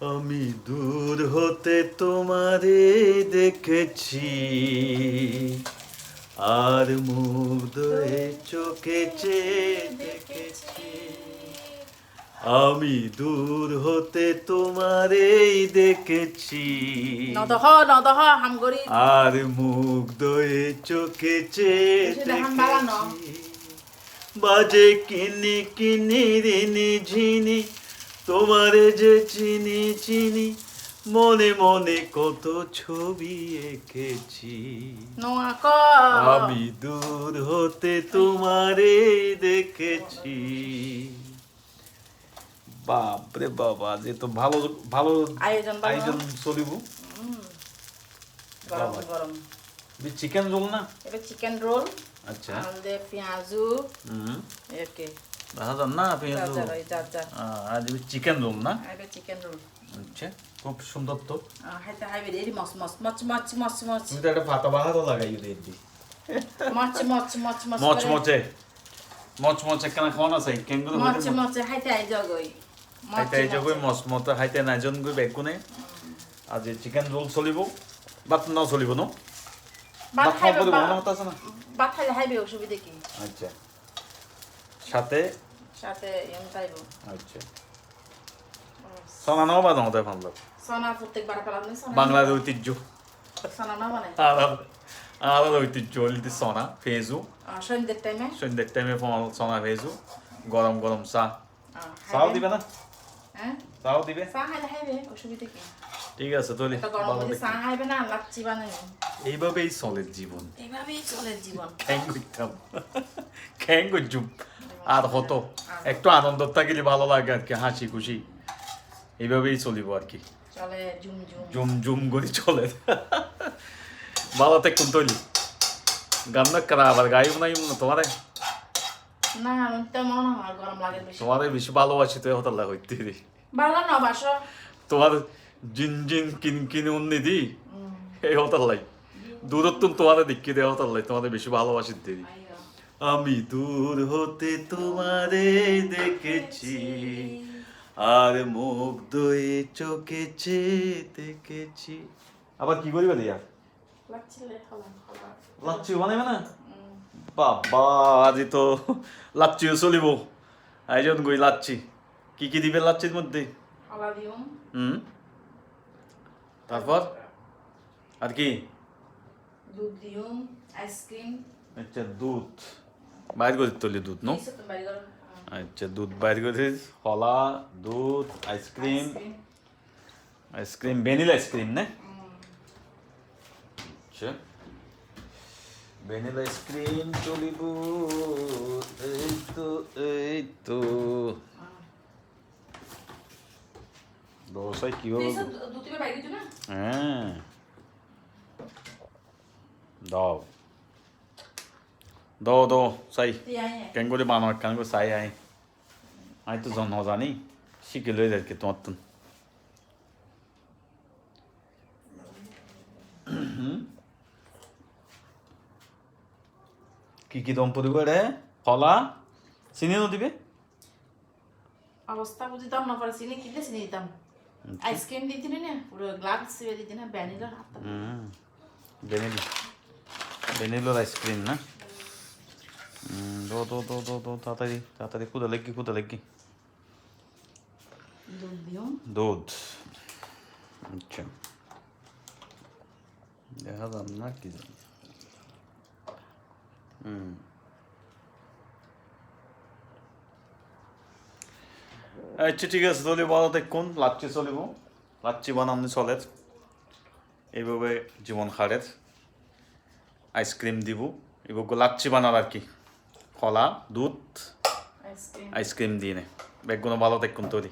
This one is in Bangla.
আমি দূর হতে তোমারে দেখেছি, আর মুগ্ধ হয়ে চোখে চেয়ে দেখেছি। আমি দূর হতে তোমারেই দেখেছি, নদহ হামগরি আর মুগ্ধ হয়ে চোখে চেয়ে দেখেছি। বাজে কিনি কিনি রিনি ঝিনি, তোমারে যে চিনি চিনি, মনে মনে কত ছবি এঁকেছি। আমি দূর হতে তোমারে দেখেছি। বাপরে বাবা, যে তো ভালো ভালো আয়োজন চলিব। গরম গরম চিকেন রোল না, এটা চিকেন রোল। আচ্ছা, আলদে পেঁয়াজু একে ভাজা না পেঁয়াজ, আজ চিকেন রোল না, এটা চিকেন রোল। আচ্ছা, খুব সুন্দর তো। হাইতে হাইবে রে মস মস মচ মচ মচ মচ, তুমি তো একটা পাতা বাহারও লাগাই দিদি। মচ মচ মচ মচ মচমচে মচমচে কেন খাওয়া আছে কেঙ্গুর মচ মচ হাইতে আই জগই হাইতে এই জগই মচমতে হাইতে নাইজন গই বেগুনে। আজ চিকেন রোল চলিব, বাত ন চলিব ন, বাত খাওয়া পড়িব না মত আছে না, বাত খাইলে হাইবে অসুবিধা কি? আচ্ছা, সাথে সাথে এম খাইব। আচ্ছা, সোনা নাও বা নতে ভালো সোনা প্রত্যেকবার পেলাম না সোনা, বাংলার ঐতিহ্য, সোনা না মানে আর ঐতিহ্য হলিতে সোনা ফেজু। সন্ধ্যের টাইমে সোনা ফেজু, গরম গরম চা, চাও দিবে না? হ্যাঁ, চাও দিবে, চা খাইলে হাইবে অসুবিধা কি? ঠিক আছে তাহলে চা খাইবে না, লাচ্ছি বানাই। এইভাবেই চলে জীবন, এইভাবেই চলে জীবন। খ্যাং করতাম, খ্যাং করছুম। আর হতো একটু আনন্দ থাকিলে ভালো লাগে আর কি, হাসি খুশি এইভাবেই চলিব আর কি, চলে জুম জুম জুম জুম করে চলে। ভালো থাকুন তৈলি, গান না করা আবার গাইব নাই তোমারে, না তেমন আমার গরম লাগে বেশি, তোমারে বেশি ভালোবাসি তো হতাল্লা হইতে ভালো না বাসো তোমার জিন জিন কিন কিন উন্নি দি এই হতাল্লাই দূরত্ব তোমারে দেখিয়ে দেয় হতাল্লাই, তোমাদের বেশি ভালোবাসি দিদি। আমি দূর হতে তোমারে দেখেছি, আর মুগ্ধ হয়ে চোখে চেয়ে দেখেছি। আবার কি করিবা দিয়া লাচ্ছি বানাইবে না? বাবা আজি তো লাচ্ছিও চলিব, আয়োজন করি লাচ্ছি। কি কি দিবে লাচ্ছির মধ্যে? তারপর আর কি? দুধ দিও, আইসক্রিম। আচ্ছা, দুধ বাইর করে তুলি, দুধ নো, আচ্ছা দুধ বাইর করে, কলা, দুধ, আইসক্রিম, আইসক্রিম ভ্যানিলা আইসক্রিম না? আচ্ছা, ভ্যানিলা আইসক্রিম চলিব। এই তো এই তো দোসাই কি হবে? হ্যাঁ, দাও দাও দাও চাই কেন করে বানাও, কেন করে চাই আই তো জন্ম জানি, শিখে লই আর কি তোমার তো। কি কি দম পরিব রে? কলা, চিনিও দিবে? অবস্থা বুঝিতাম না, পরে চিনি কিনলে চিনি দিতাম, আইসক্রিম দিতি না, পুরো গ্লাস সিবে দিতি না, ভ্যানিলা হাতটা। ভ্যানিলার আইসক্রিম না? দো দো দো দো দো তাড়াতাড়ি তাড়াতাড়ি, কুদা লেগি কুদা লেগি। দুধ দিও, দুধ, আচ্ছা দেখা যান না কি জানি। আচ্ছা ঠিক আছে তাহলে, ভালো দেখুন, লাচ্ছি চলিব, লাচ্ছি বানামনি চলের, এইভাবে জীবন খাড়ের। আইসক্রিম দিব, এগুলো লাচ্ছি বানার আর কি, কলা, দুধ, আইসক্রিম দিয়ে নে, বেগুনো ভালো দেখুন তৈরি।